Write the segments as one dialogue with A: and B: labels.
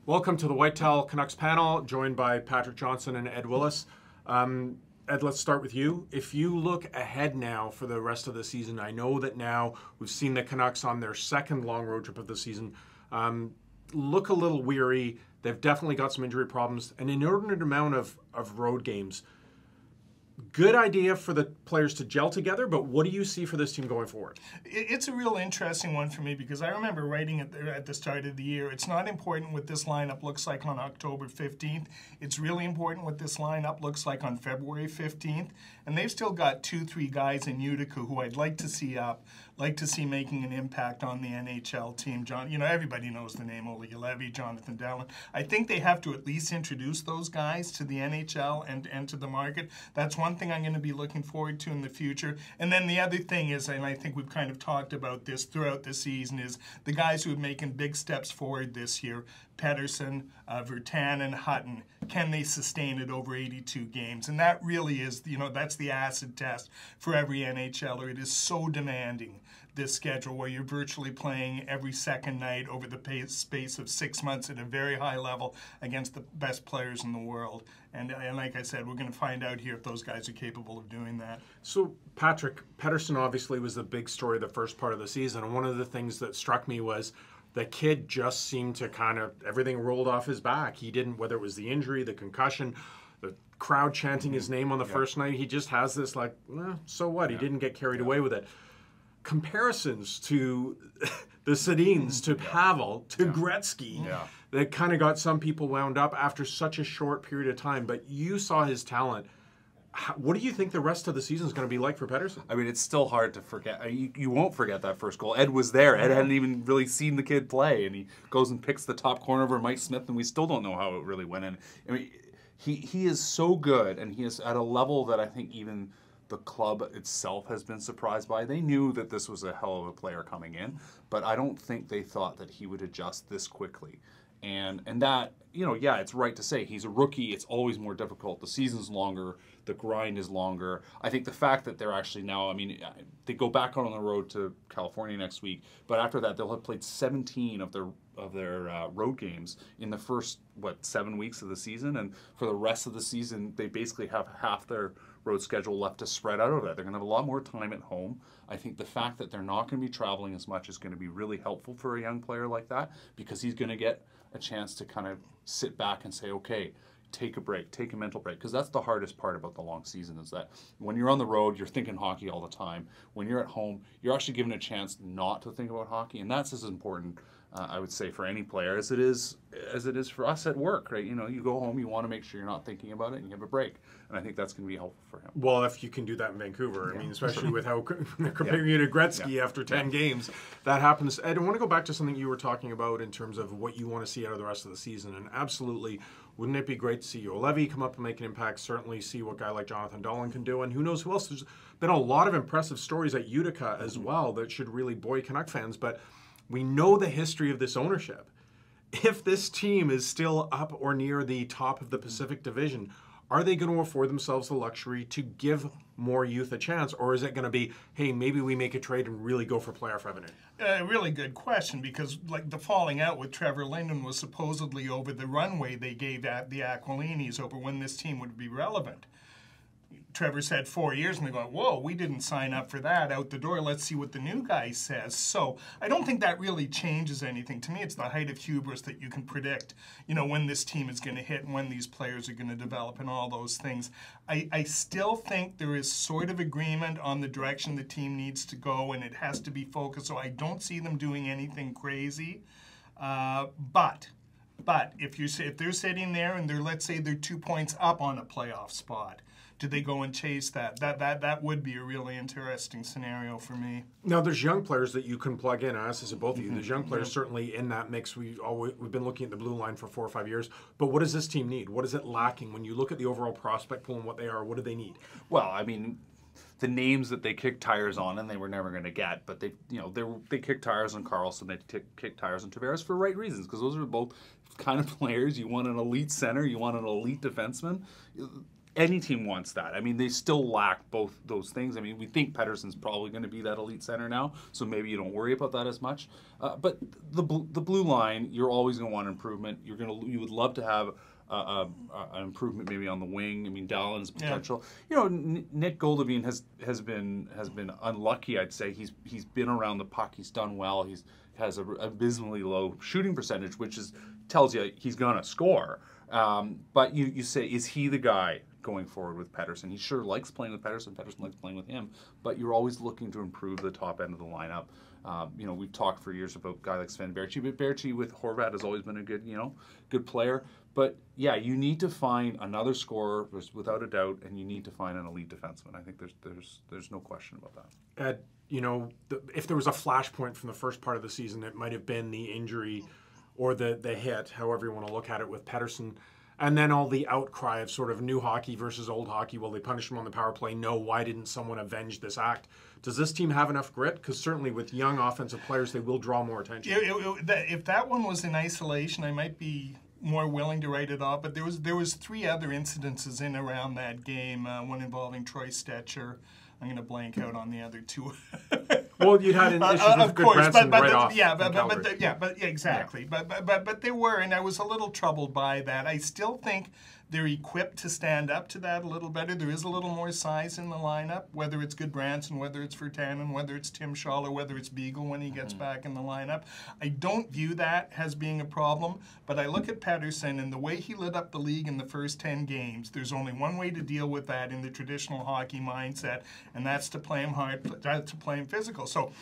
A: Welcome to the White Towel Canucks panel, joined by Patrick Johnston and Ed Willes. Ed, let's start with you. If you look ahead now for the rest of the season, I know that now we've seen the Canucks on their second long road trip of the season look a little weary. They've definitely got some injury problems, an inordinate amount of road games. Good idea for the players to gel together, but what do you see for this team going forward?
B: It's a real interesting one for me because I remember writing at the start of the year, it's not important what this lineup looks like on October 15th. It's really important what this lineup looks like on February 15th. And they've still got 2-3 guys in Utica who I'd like to see making an impact on the NHL team. Everybody knows the name Olli, Juolevi, Jonathan Dahlen. I think they have to at least introduce those guys to the NHL and to the market. That's one thing I'm going to be looking forward to in the future. And then the other thing is, and I think we've kind of talked about this throughout the season, is the guys who are making big steps forward this year, Patterson, Virtanen, Hutton, can they sustain it over 82 games? And that really is, that's the acid test for every NHLer. It is so demanding, this schedule, where you're virtually playing every second night over the space of 6 months at a very high level against the best players in the world. And like I said, we're going to find out here if those guys are capable of doing that.
A: So, Patrick, Patterson obviously was the big story the first part of the season. And one of the things that struck me was the kid just seemed to everything rolled off his back. He didn't, whether it was the injury, the concussion, the crowd chanting his name on the first night, he just has this so what? He didn't get carried away with it. Comparisons to the Sedins, to Pavel, to Gretzky, that kind of got some people wound up after such a short period of time. But you saw his talent. What do you think the rest of the season is going to be like for Patterson?
C: I mean, it's still hard to forget. You won't forget that first goal. Ed was there. Ed hadn't even really seen the kid play, and he goes and picks the top corner over Mike Smith, and we still don't know how it really went in. I mean, he is so good, and he is at a level that I think even the club itself has been surprised by. They knew that this was a hell of a player coming in, but I don't think they thought that he would adjust this quickly. And that, it's right to say he's a rookie. It's always more difficult. The season's longer. The grind is longer. I think the fact that they're actually now, they go back on the road to California next week, but after that they'll have played 17 of their road games in the first 7 weeks of the season, and for the rest of the season they basically have half their road schedule left to spread out over that. They're going to have a lot more time at home. I think the fact that they're not going to be traveling as much is going to be really helpful for a young player like that, because he's going to get a chance to kind of sit back and say, okay, take a break, take a mental break, because that's the hardest part about the long season, is that when you're on the road, you're thinking hockey all the time. When you're at home, you're actually given a chance not to think about hockey, and that's as important, I would say, for any player as it is for us at work, right? You go home, you want to make sure you're not thinking about it, and you have a break, and I think that's going to be helpful for him.
A: Well, if you can do that in Vancouver, especially with how comparing you to Gretzky after 10 games, that happens. Ed, I want to go back to something you were talking about in terms of what you want to see out of the rest of the season, and absolutely, wouldn't it be great to see Juolevi come up and make an impact? Certainly see what a guy like Jonathan Dahlen can do, and who knows who else. There's been a lot of impressive stories at Utica as well that should really buoy Canuck fans, but we know the history of this ownership. If this team is still up or near the top of the Pacific Division, are they going to afford themselves the luxury to give more youth a chance? Or is it going to be, hey, maybe we make a trade and really go for playoff revenue?
B: A really good question, because the falling out with Trevor Linden was supposedly over the runway they gave at the Aquilinis over when this team would be relevant. Trevor said 4 years, and they go, whoa, we didn't sign up for that, out the door, let's see what the new guy says. So I don't think that really changes anything. To me, it's the height of hubris that you can predict, when this team is going to hit and when these players are going to develop and all those things. I still think there is sort of agreement on the direction the team needs to go, and it has to be focused, so I don't see them doing anything crazy. But if they're sitting there and let's say they're 2 points up on a playoff spot, do they go and chase that? That would be a really interesting scenario for me.
A: Now, there's young players that you can plug in. I asked this of both of you. There's young players certainly in that mix. We've been looking at the blue line for 4 or 5 years. But what does this team need? What is it lacking? When you look at the overall prospect pool and what they are, what do they need?
C: Well, the names that they kicked tires on, and they were never going to get, but they kicked tires on Carlson, they kicked tires on Tavares for right reasons, because those are both kind of players. You want an elite center, you want an elite defenseman. any team wants that. I mean, they still lack both those things. I mean, we think Patterson's probably going to be that elite center now, so maybe you don't worry about that as much. But the blue line, you're always going to want improvement. You would love to have an improvement maybe on the wing. I mean, Dahlen's potential. You know, Nick Goldevine has been unlucky. I'd say he's been around the puck. He's done well. He has an abysmally low shooting percentage, which tells you he's gonna score. But you say, is he the guy going forward with Patterson? He sure likes playing with Patterson. Patterson likes playing with him. But you're always looking to improve the top end of the lineup. You know, we've talked for years about a guy like Sven Baertschi, but Baertschi with Horvat has always been a good player. But yeah, you need to find another scorer without a doubt, and you need to find an elite defenseman. I think there's no question about that.
A: Ed, you know, if there was a flashpoint from the first part of the season, it might have been the injury or the hit, however you want to look at it, with Patterson. And then all the outcry of sort of new hockey versus old hockey. Well, they punished him on the power play. No, why didn't someone avenge this act? Does this team have enough grit? Because certainly with young offensive players, they will draw more attention.
B: If that one was in isolation, I might be more willing to write it off. But there was 3 other incidences in around that game. One involving Troy Stetcher. I'm going to blank out on the other 2.
A: Well, you'd had an issue with Goodbranson right off.
B: Exactly. Yeah. But they were, and I was a little troubled by that. I still think they're equipped to stand up to that a little better. There is a little more size in the lineup, whether it's Goodbranson, whether it's Virtanen, whether it's Tim Shaw, or whether it's Beagle when he gets back in the lineup. I don't view that as being a problem, but I look at Patterson and the way he lit up the league in the first 10 games. There's only one way to deal with that in the traditional hockey mindset, and that's to play him hard, to play him physical. So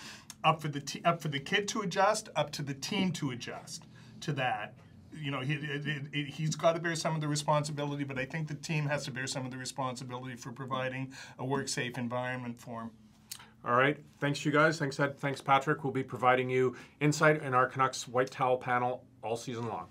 B: up for the kid to adjust, up to the team to adjust to that. You know, he's got to bear some of the responsibility, but I think the team has to bear some of the responsibility for providing a work-safe environment for him.
A: All right. Thanks, you guys. Thanks, Ed. Thanks, Patrick. We'll be providing you insight in our Canucks White Towel panel all season long.